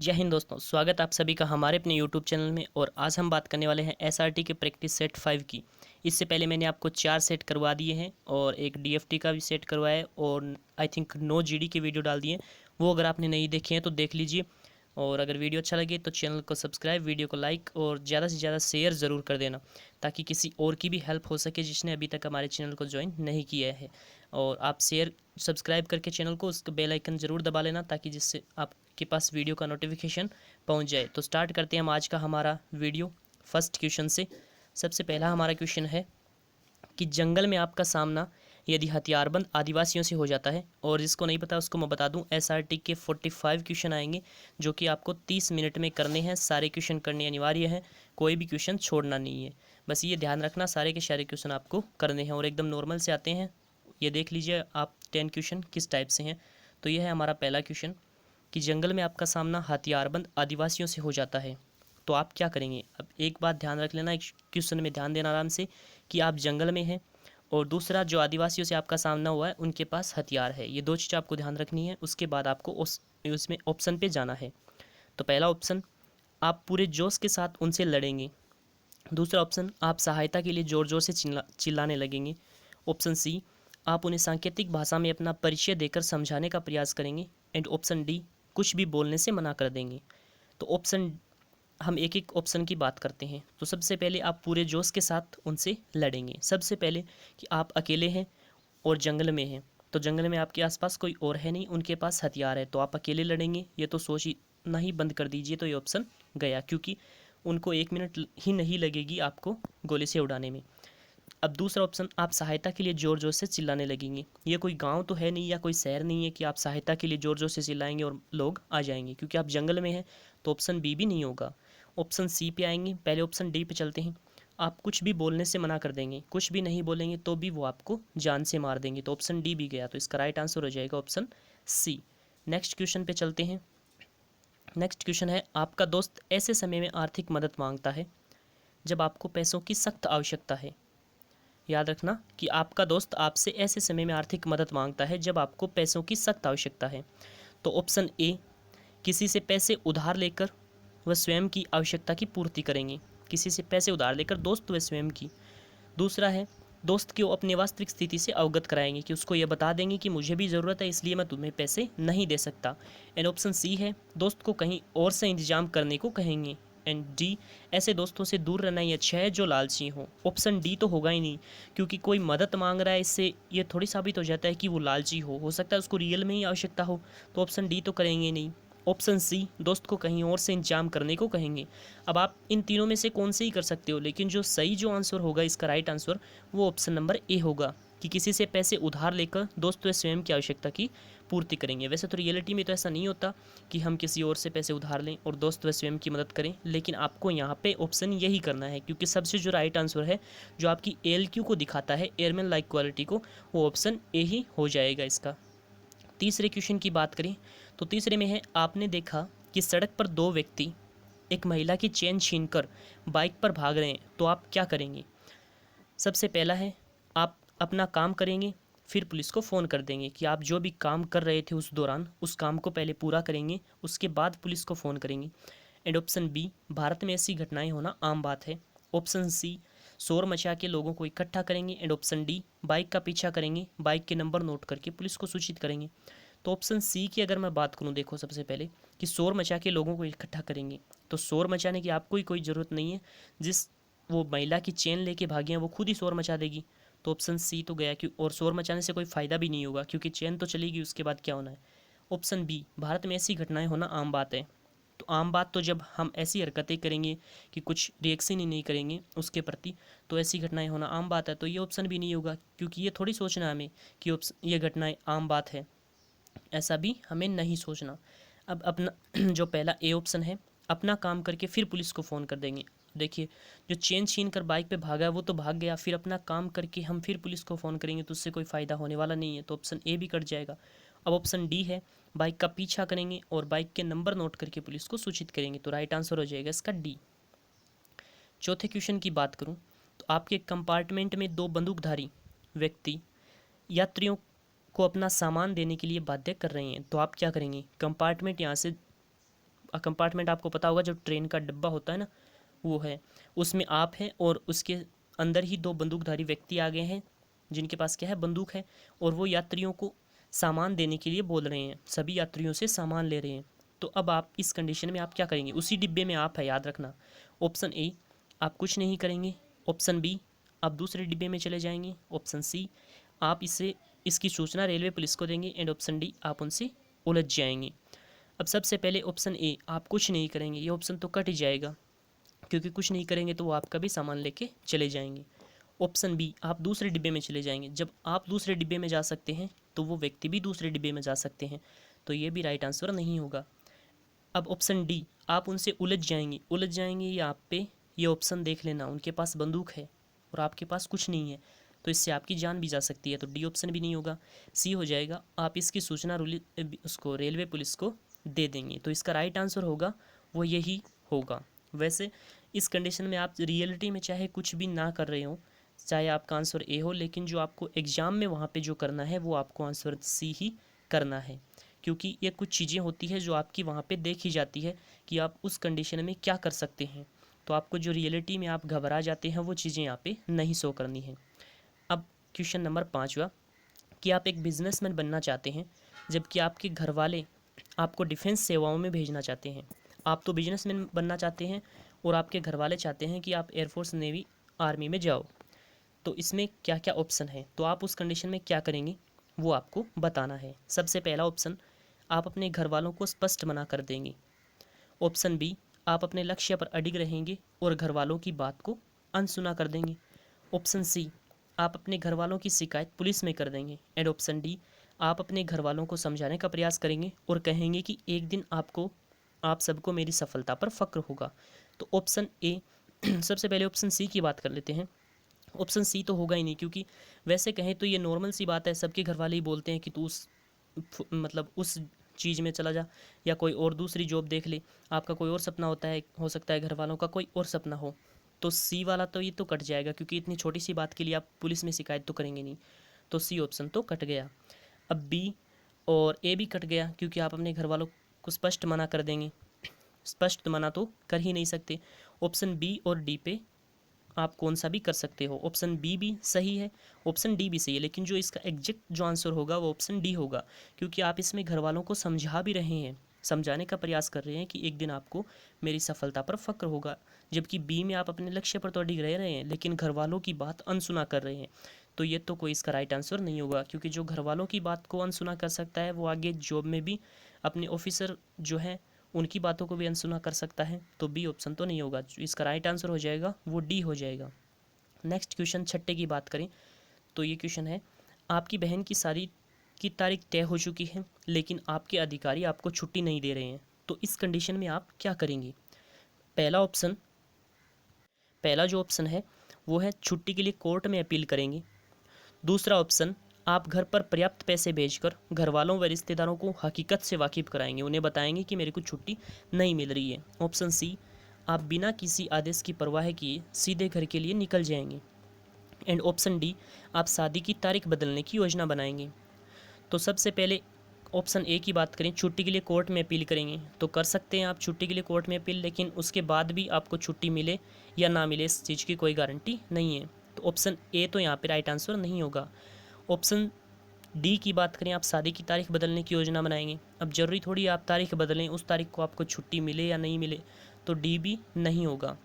जय हिंद दोस्तों, स्वागत आप सभी का हमारे अपने यूट्यूब चैनल में। और आज हम बात करने वाले हैं एसआरटी के प्रैक्टिस सेट 5 की। इससे पहले मैंने आपको 4 सेट करवा दिए हैं और एक डीएफटी का भी सेट करवाया है और आई थिंक 9 जीडी के वीडियो डाल दिए हैं। वो अगर आपने नहीं देखे हैं तो देख लीजिए। और अगर वीडियो अच्छा लगे तो चैनल को सब्सक्राइब, वीडियो को लाइक और ज़्यादा से ज़्यादा शेयर ज़रूर कर देना, ताकि किसी और की भी हेल्प हो सके जिसने अभी तक हमारे चैनल को ज्वाइन नहीं किया है। और आप शेयर सब्सक्राइब करके चैनल को उसका बेल आइकन ज़रूर दबा लेना, ताकि जिससे आपके पास वीडियो का नोटिफिकेशन पहुंच जाए। तो स्टार्ट करते हैं हम आज का हमारा वीडियो फर्स्ट क्वेश्चन से। सबसे पहला हमारा क्वेश्चन है कि जंगल में आपका सामना यदि हथियारबंद आदिवासियों से हो जाता है। और जिसको नहीं पता उसको मैं बता दूं, एसआरटी के 45 क्वेश्चन आएंगे जो कि आपको 30 मिनट में करने हैं। सारे क्वेश्चन करने अनिवार्य हैं, कोई भी क्वेश्चन छोड़ना नहीं है। बस ये ध्यान रखना, सारे के सारे क्वेश्चन आपको करने हैं और एकदम नॉर्मल से आते हैं। ये देख लीजिए आप 10 क्वेश्चन किस टाइप से हैं। तो यह है हमारा पहला क्वेश्चन कि जंगल में आपका सामना हथियारबंद आदिवासियों से हो जाता है, तो आप क्या करेंगे। अब एक बात ध्यान रख लेना, एक क्वेश्चन में ध्यान देना आराम से, कि आप जंगल में हैं और दूसरा जो आदिवासियों से आपका सामना हुआ है उनके पास हथियार है। ये दो चीज़ आपको ध्यान रखनी है। उसके बाद आपको उसमें ऑप्शन पे जाना है। तो पहला ऑप्शन, आप पूरे जोश के साथ उनसे लड़ेंगे। दूसरा ऑप्शन, आप सहायता के लिए ज़ोर ज़ोर से चिल्लाने लगेंगे। ऑप्शन सी, आप उन्हें सांकेतिक भाषा में अपना परिचय देकर समझाने का प्रयास करेंगे। एंड ऑप्शन डी, कुछ भी बोलने से मना कर देंगे। तो ऑप्शन, हम एक एक ऑप्शन की बात करते हैं। तो सबसे पहले आप पूरे जोश के साथ उनसे लड़ेंगे। सबसे पहले कि आप अकेले हैं और जंगल में हैं, तो जंगल में आपके आसपास कोई और है नहीं, उनके पास हथियार है, तो आप अकेले लड़ेंगे। ये तो सोचना ही बंद कर दीजिए। तो ये ऑप्शन गया, क्योंकि उनको 1 मिनट ही नहीं लगेगी आपको गोली से उड़ाने में। अब दूसरा ऑप्शन, आप सहायता के लिए ज़ोर ज़ोर से चिल्लाने लगेंगे। ये कोई गांव तो है नहीं या कोई शहर नहीं है कि आप सहायता के लिए ज़ोर ज़ोर से चिल्लाएंगे और लोग आ जाएंगे, क्योंकि आप जंगल में हैं। तो ऑप्शन बी भी नहीं होगा। ऑप्शन सी पे आएंगे। पहले ऑप्शन डी पे चलते हैं। आप कुछ भी बोलने से मना कर देंगे, कुछ भी नहीं बोलेंगे तो भी वो आपको जान से मार देंगे। तो ऑप्शन डी भी गया, तो इसका राइट आंसर हो जाएगा ऑप्शन सी। नेक्स्ट क्वेश्चन पे चलते हैं। नेक्स्ट क्वेश्चन है, आपका दोस्त ऐसे समय में आर्थिक मदद मांगता है जब आपको पैसों की सख्त आवश्यकता है। याद रखना कि आपका दोस्त आपसे ऐसे समय में आर्थिक मदद मांगता है जब आपको पैसों की सख्त आवश्यकता है। तो ऑप्शन ए, किसी से पैसे उधार लेकर वह स्वयं की आवश्यकता की पूर्ति करेंगे। किसी से पैसे उधार लेकर दोस्त व स्वयं की। दूसरा है, दोस्त को अपनी वास्तविक स्थिति से अवगत कराएंगे, कि उसको यह बता देंगे कि मुझे भी ज़रूरत है, इसलिए मैं तुम्हें पैसे नहीं दे सकता। एंड ऑप्शन सी है, दोस्त को कहीं और से इंतजाम करने को कहेंगे। एंड डी, ऐसे दोस्तों से दूर रहना ही अच्छा है जो लालची हो। ऑप्शन डी तो होगा ही नहीं, क्योंकि कोई मदद मांग रहा है, इससे ये थोड़ी साबित हो जाता है कि वो लालची हो सकता है उसको रियल में ही आवश्यकता हो। तो ऑप्शन डी तो करेंगे नहीं। ऑप्शन सी, दोस्त को कहीं और से इंतजाम करने को कहेंगे। अब आप इन तीनों में से कौन से ही कर सकते हो, लेकिन जो सही जो आंसर होगा, इसका राइट आंसर, वो ऑप्शन नंबर ए होगा, कि किसी से पैसे उधार लेकर दोस्त व स्वयं की आवश्यकता की पूर्ति करेंगे। वैसे तो रियलिटी में तो ऐसा नहीं होता कि हम किसी और से पैसे उधार लें और दोस्त व स्वयं की मदद करें, लेकिन आपको यहाँ पे ऑप्शन यही करना है, क्योंकि सबसे जो राइट आंसर है, जो आपकी ALQ को दिखाता है, एयरमैन लाइक क्वालिटी को, वो ऑप्शन ए ही हो जाएगा इसका। तीसरे क्वेश्चन की बात करें तो तीसरे में है, आपने देखा कि सड़क पर दो व्यक्ति एक महिला की चेन छीनकर बाइक पर भाग रहे हैं, तो आप क्या करेंगे। सबसे पहला है, आप अपना काम करेंगे, फिर पुलिस को फ़ोन कर देंगे कि आप जो भी काम कर रहे थे उस दौरान उस काम को पहले पूरा करेंगे, उसके बाद पुलिस को फ़ोन करेंगे। एंड ऑप्शन बी, भारत में ऐसी घटनाएं होना आम बात है। ऑप्शन सी, शोर मचा के लोगों को इकट्ठा करेंगे। एंड ऑप्शन डी, बाइक का पीछा करेंगे, बाइक के नंबर नोट करके पुलिस को सूचित करेंगे। तो ऑप्शन सी की अगर मैं बात करूं, देखो सबसे पहले कि शोर मचा के लोगों को इकट्ठा करेंगे, तो शोर मचाने की आपको ही कोई ज़रूरत नहीं है। जिस वो महिला की चेन लेके भागी हैं वो खुद ही शोर मचा देगी। तो ऑप्शन सी तो गया, क्यों, और शोर मचाने से कोई फ़ायदा भी नहीं होगा, क्योंकि चेन तो चलेगी, उसके बाद क्या होना है। ऑप्शन बी, भारत में ऐसी घटनाएं होना आम बात है। तो आम बात तो जब हम ऐसी हरकतें करेंगे कि कुछ रिएक्शन ही नहीं करेंगे उसके प्रति, तो ऐसी घटनाएं होना आम बात है। तो ये ऑप्शन भी नहीं होगा, क्योंकि ये थोड़ी सोचना हमें कि ये घटनाएं आम बात है, ऐसा भी हमें नहीं सोचना। अब अपना जो पहला ए ऑप्शन है, अपना काम करके फिर पुलिस को फ़ोन कर देंगे। देखिए, जो चेन छीन कर बाइक पे भागा है वो तो भाग गया, फिर अपना काम करके हम फिर पुलिस को फ़ोन करेंगे तो उससे कोई फ़ायदा होने वाला नहीं है। तो ऑप्शन ए भी कट जाएगा। अब ऑप्शन डी है, बाइक का पीछा करेंगे और बाइक के नंबर नोट करके पुलिस को सूचित करेंगे। तो राइट आंसर हो जाएगा इसका डी। चौथे क्वेश्चन की बात करूँ तो आपके कंपार्टमेंट में दो बंदूकधारी व्यक्ति यात्रियों को अपना सामान देने के लिए बाध्य कर रहे हैं, तो आप क्या करेंगे। कंपार्टमेंट यहाँ से कंपार्टमेंट आपको पता होगा, जो ट्रेन का डब्बा होता है ना, वो है, उसमें आप हैं और उसके अंदर ही दो बंदूकधारी व्यक्ति आ गए हैं जिनके पास क्या है, बंदूक है, और वो यात्रियों को सामान देने के लिए बोल रहे हैं, सभी यात्रियों से सामान ले रहे हैं। तो अब आप इस कंडीशन में आप क्या करेंगे, उसी डिब्बे में आप है, याद रखना। ऑप्शन ए, आप कुछ नहीं करेंगे। ऑप्शन बी, आप दूसरे डिब्बे में चले जाएंगे। ऑप्शन सी, आप इसकी सूचना रेलवे पुलिस को देंगे। एंड ऑप्शन डी, आप उनसे उलझ जाएंगे। अब सबसे पहले ऑप्शन ए, आप कुछ नहीं करेंगे, ये ऑप्शन तो कट ही जाएगा, क्योंकि कुछ नहीं करेंगे तो वो आपका भी सामान लेके चले जाएंगे। ऑप्शन बी, आप दूसरे डिब्बे में चले जाएंगे। जब आप दूसरे डिब्बे में जा सकते हैं तो वो व्यक्ति भी दूसरे डिब्बे में जा सकते हैं, तो ये भी राइट आंसर नहीं होगा। अब ऑप्शन डी, आप उनसे उलझ जाएंगे। उलझ जाएंगे ये आप पे, ये ऑप्शन देख लेना, उनके पास बंदूक है और आपके पास कुछ नहीं है, तो इससे आपकी जान भी जा सकती है, तो डी ऑप्शन भी नहीं होगा, सी हो जाएगा, आप इसकी सूचना उसको रेलवे पुलिस को दे देंगे। तो इसका राइट आंसर होगा वो यही होगा। वैसे इस कंडीशन में आप रियलिटी में चाहे कुछ भी ना कर रहे हो, चाहे आपका आंसर ए हो, लेकिन जो आपको एग्ज़ाम में वहाँ पे जो करना है वो आपको आंसर सी ही करना है, क्योंकि ये कुछ चीज़ें होती है जो आपकी वहाँ पे देखी जाती है कि आप उस कंडीशन में क्या कर सकते हैं। तो आपको जो रियलिटी में आप घबरा जाते हैं वो चीज़ें यहाँ पे नहीं शो करनी है। अब क्वेश्चन नंबर 5वां, कि आप एक बिजनेसमैन बनना चाहते हैं जबकि आपके घर वाले आपको डिफेंस सेवाओं में भेजना चाहते हैं। आप तो बिजनेसमैन बनना चाहते हैं और आपके घर वाले चाहते हैं कि आप एयरफोर्स, नेवी, आर्मी में जाओ। तो इसमें क्या क्या ऑप्शन है, तो आप उस कंडीशन में क्या करेंगे वो आपको बताना है। सबसे पहला ऑप्शन, आप अपने घर वालों को स्पष्ट मना कर देंगे। ऑप्शन बी, आप अपने लक्ष्य पर अडिग रहेंगे और घर वालों की बात को अनसुना कर देंगे। ऑप्शन सी, आप अपने घर वालों की शिकायत पुलिस में कर देंगे। एंड ऑप्शन डी, आप अपने घर वालों को समझाने का प्रयास करेंगे और कहेंगे कि एक दिन आप सबको मेरी सफलता पर फक्र होगा। तो ऑप्शन ए सबसे पहले ऑप्शन सी की बात कर लेते हैं। ऑप्शन सी तो होगा ही नहीं, क्योंकि वैसे कहें तो ये नॉर्मल सी बात है, सबके घर वाले ही बोलते हैं कि तू मतलब उस चीज़ में चला जा या कोई और दूसरी जॉब देख ले। आपका कोई और सपना होता है, हो सकता है घर वालों का कोई और सपना हो। तो सी वाला तो ये तो कट जाएगा, क्योंकि इतनी छोटी सी बात के लिए आप पुलिस में शिकायत तो करेंगे नहीं, तो सी ऑप्शन तो कट गया। अब बी और ए भी कट गया, क्योंकि आप अपने घर वालों को स्पष्ट मना कर देंगे, स्पष्ट मना तो कर ही नहीं सकते। ऑप्शन बी और डी पे आप कौन सा भी कर सकते हो। ऑप्शन बी भी सही है, ऑप्शन डी भी सही है, लेकिन जो इसका एग्जैक्ट जो आंसर होगा वो ऑप्शन डी होगा, क्योंकि आप इसमें घर वालों को समझा भी रहे हैं, समझाने का प्रयास कर रहे हैं कि एक दिन आपको मेरी सफलता पर फक्र होगा। जबकि बी में आप अपने लक्ष्य पर तो अडिग रह रहे हैं, लेकिन घर वालों की बात अनसुना कर रहे हैं। तो ये तो कोई इसका राइट आंसर नहीं होगा, क्योंकि जो घर वालों की बात को अनसुना कर सकता है वो आगे जॉब में भी अपने ऑफिसर जो है उनकी बातों को भी अनसुना कर सकता है। तो बी ऑप्शन तो नहीं होगा, जो इसका राइट आंसर हो जाएगा वो डी हो जाएगा। नेक्स्ट क्वेश्चन, छठे की बात करें तो ये क्वेश्चन है, आपकी बहन की शादी की तारीख तय हो चुकी है लेकिन आपके अधिकारी आपको छुट्टी नहीं दे रहे हैं, तो इस कंडीशन में आप क्या करेंगे। पहला ऑप्शन, पहला जो ऑप्शन है वो है छुट्टी के लिए कोर्ट में अपील करेंगे। दूसरा ऑप्शन, आप घर पर पर्याप्त पैसे भेजकर घर वालों व रिश्तेदारों को हकीकत से वाकिफ़ कराएंगे, उन्हें बताएंगे कि मेरे को छुट्टी नहीं मिल रही है। ऑप्शन सी, आप बिना किसी आदेश की परवाह किए सीधे घर के लिए निकल जाएंगे। एंड ऑप्शन डी, आप शादी की तारीख बदलने की योजना बनाएंगे। तो सबसे पहले ऑप्शन ए की बात करें, छुट्टी के लिए कोर्ट में अपील करेंगे, तो कर सकते हैं आप छुट्टी के लिए कोर्ट में अपील, लेकिन उसके बाद भी आपको छुट्टी मिले या ना मिले इस चीज़ की कोई गारंटी नहीं है। तो ऑप्शन ए तो यहाँ पे राइट आंसर नहीं होगा। ऑप्शन डी की बात करें, आप शादी की तारीख बदलने की योजना बनाएंगे। अब ज़रूरी थोड़ी आप तारीख बदलें, उस तारीख को आपको छुट्टी मिले या नहीं मिले, तो डी भी नहीं होगा।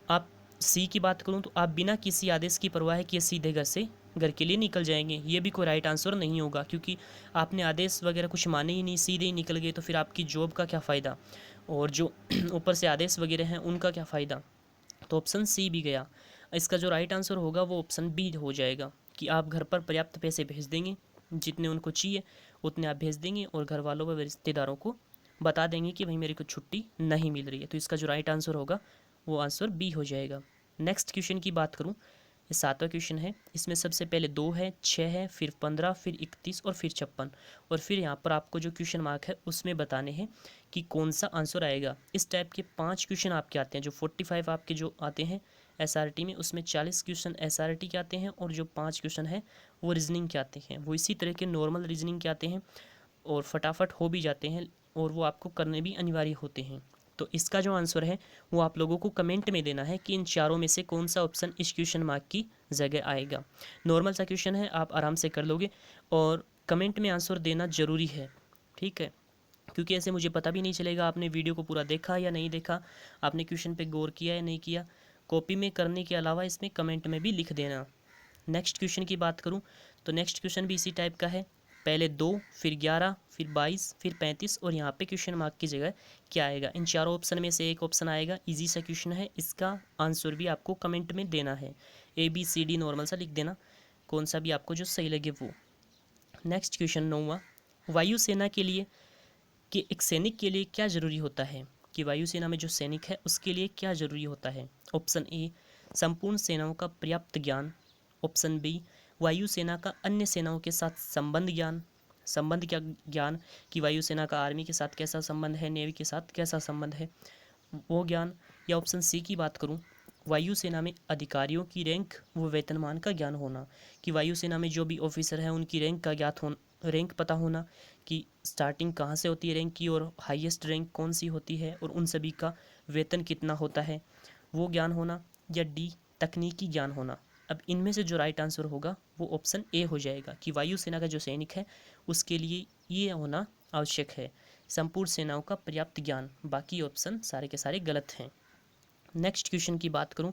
आप सी की बात करूं तो आप बिना किसी आदेश की परवाह किए सीधे घर के लिए निकल जाएंगे, ये भी कोई राइट आंसर नहीं होगा, क्योंकि आपने आदेश वगैरह कुछ माने ही नहीं, सीधे ही निकल गए, तो फिर आपकी जॉब का क्या फ़ायदा, और जो ऊपर से आदेश वगैरह हैं उनका क्या फ़ायदा। तो ऑप्शन सी भी गया। इसका जो राइट आंसर होगा वो ऑप्शन बी हो जाएगा, कि आप घर पर पर्याप्त पैसे भेज देंगे, जितने उनको चाहिए उतने आप भेज देंगे और घर वालों व रिश्तेदारों को बता देंगे कि भाई मेरे को छुट्टी नहीं मिल रही है। तो इसका जो राइट आंसर होगा वो आंसर बी हो जाएगा। नेक्स्ट क्वेश्चन की बात करूँ, ये 7वां क्वेश्चन है। इसमें सबसे पहले 2 है, 6 है, फिर 15, फिर 31 और फिर 56, और फिर यहाँ पर आपको जो क्वेश्चन मार्क है उसमें बताने हैं कि कौन सा आंसर आएगा। इस टाइप के 5 क्वेश्चन आपके आते हैं, जो 45 आपके जो आते हैं एसआरटी में, उसमें 40 क्वेश्चन एसआरटी के आते हैं, और जो 5 क्वेश्चन है वो रीजनिंग के आते हैं। वो इसी तरह के नॉर्मल रीजनिंग के आते हैं और फटाफट हो भी जाते हैं, और वो आपको करने भी अनिवार्य होते हैं। तो इसका जो आंसर है वो आप लोगों को कमेंट में देना है कि इन चारों में से कौन सा ऑप्शन इस क्वेश्चन मार्क की जगह आएगा। नॉर्मल सा क्वेश्चन है, आप आराम से कर लोगे और कमेंट में आंसर देना ज़रूरी है, ठीक है, क्योंकि ऐसे मुझे पता भी नहीं चलेगा आपने वीडियो को पूरा देखा या नहीं देखा, आपने क्वेश्चन पे गौर किया या नहीं किया। कॉपी में करने के अलावा इसमें कमेंट में भी लिख देना। नेक्स्ट क्वेश्चन की बात करूं तो नेक्स्ट क्वेश्चन भी इसी टाइप का है। पहले 2, फिर 11, फिर 22, फिर 35 और यहाँ पे क्वेश्चन मार्क की जगह क्या आएगा। इन चारों ऑप्शन में से एक ऑप्शन आएगा। इजी सा क्वेश्चन है, इसका आंसर भी आपको कमेंट में देना है। ABCD नॉर्मल सा लिख देना, कौन सा भी आपको जो सही लगे वो। नेक्स्ट क्वेश्चन 9वां, वायुसेना के लिए कि एक सैनिक के लिए क्या ज़रूरी होता है, कि वायुसेना में जो सैनिक है उसके लिए क्या ज़रूरी होता है। ऑप्शन ए, संपूर्ण सेनाओं का पर्याप्त ज्ञान। ऑप्शन बी, वायुसेना का अन्य सेनाओं के साथ संबंध ज्ञान। संबंध क्या ज्ञान, कि वायुसेना का आर्मी के साथ कैसा संबंध है, नेवी के साथ कैसा संबंध है, वो ज्ञान। या ऑप्शन सी की बात करूं, वायुसेना में अधिकारियों की रैंक व वेतनमान का ज्ञान होना, कि वायुसेना में जो भी ऑफिसर हैं उनकी रैंक का ज्ञात हो, रैंक पता होना कि स्टार्टिंग कहाँ से होती है रैंक की और हाईएस्ट रैंक कौन सी होती है और उन सभी का वेतन कितना होता है, वो ज्ञान होना। या डी, तकनीकी ज्ञान होना। अब इनमें से जो राइट आंसर होगा वो ऑप्शन ए हो जाएगा कि वायुसेना का जो सैनिक है उसके लिए ये होना आवश्यक है, संपूर्ण सेनाओं का पर्याप्त ज्ञान। बाकी ऑप्शन सारे के सारे गलत हैं। नेक्स्ट क्वेश्चन की बात करूं,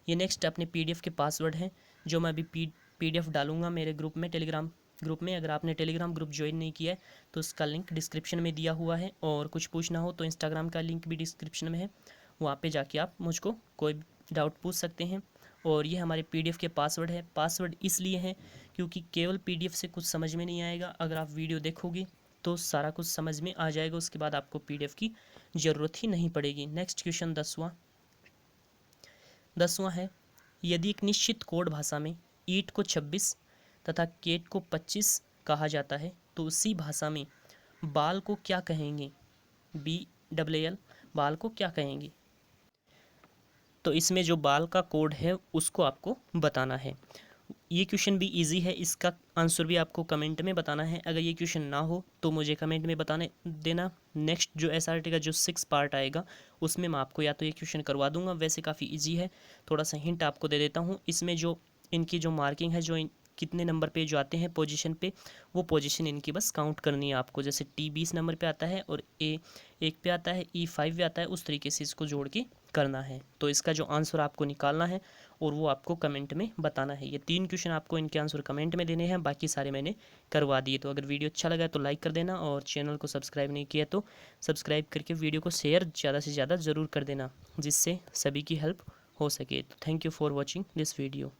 ये नेक्स्ट अपने PDF के पासवर्ड हैं जो मैं अभी PDF डालूंगा मेरे ग्रुप में, टेलीग्राम ग्रुप में। अगर आपने टेलीग्राम ग्रुप ज्वाइन नहीं किया है तो उसका लिंक डिस्क्रिप्शन में दिया हुआ है, और कुछ पूछना हो तो इंस्टाग्राम का लिंक भी डिस्क्रिप्शन में है, वहाँ पे जाके आप मुझको कोई डाउट पूछ सकते हैं। और ये हमारे PDF के पासवर्ड है। पासवर्ड इसलिए है क्योंकि केवल PDF से कुछ समझ में नहीं आएगा, अगर आप वीडियो देखोगे तो सारा कुछ समझ में आ जाएगा, उसके बाद आपको PDF की ज़रूरत ही नहीं पड़ेगी। नेक्स्ट क्वेश्चन 10वां है, यदि एक निश्चित कोड भाषा में ईंट को 26 तथा केट को 25 कहा जाता है तो उसी भाषा में बाल को क्या कहेंगे। BAAL, बाल को क्या कहेंगे। तो इसमें जो बाल का कोड है उसको आपको बताना है। ये क्वेश्चन भी इजी है, इसका आंसर भी आपको कमेंट में बताना है। अगर ये क्वेश्चन ना हो तो मुझे कमेंट में बताने देना। नेक्स्ट जो SRT का जो 6 पार्ट आएगा उसमें मैं आपको या तो ये क्वेश्चन करवा दूंगा, वैसे काफ़ी इजी है। थोड़ा सा हिंट आपको दे देता हूँ, इसमें जो इनकी जो मार्किंग है, जो कितने नंबर पे जो आते हैं पोजीशन पे, वो पोजीशन इनकी बस काउंट करनी है आपको। जैसे T 20 नंबर पे आता है और A 1 पे आता है, E 5 पे आता है, उस तरीके से इसको जोड़ के करना है। तो इसका जो आंसर आपको निकालना है और वो आपको कमेंट में बताना है। ये 3 क्वेश्चन आपको इनके आंसर कमेंट में देने हैं, बाकी सारे मैंने करवा दिए। तो अगर वीडियो अच्छा लगा तो लाइक कर देना, और चैनल को सब्सक्राइब नहीं किया तो सब्सक्राइब करके वीडियो को शेयर ज़्यादा से ज़्यादा ज़रूर कर देना, जिससे सभी की हेल्प हो सके। तो thank you for watching this video.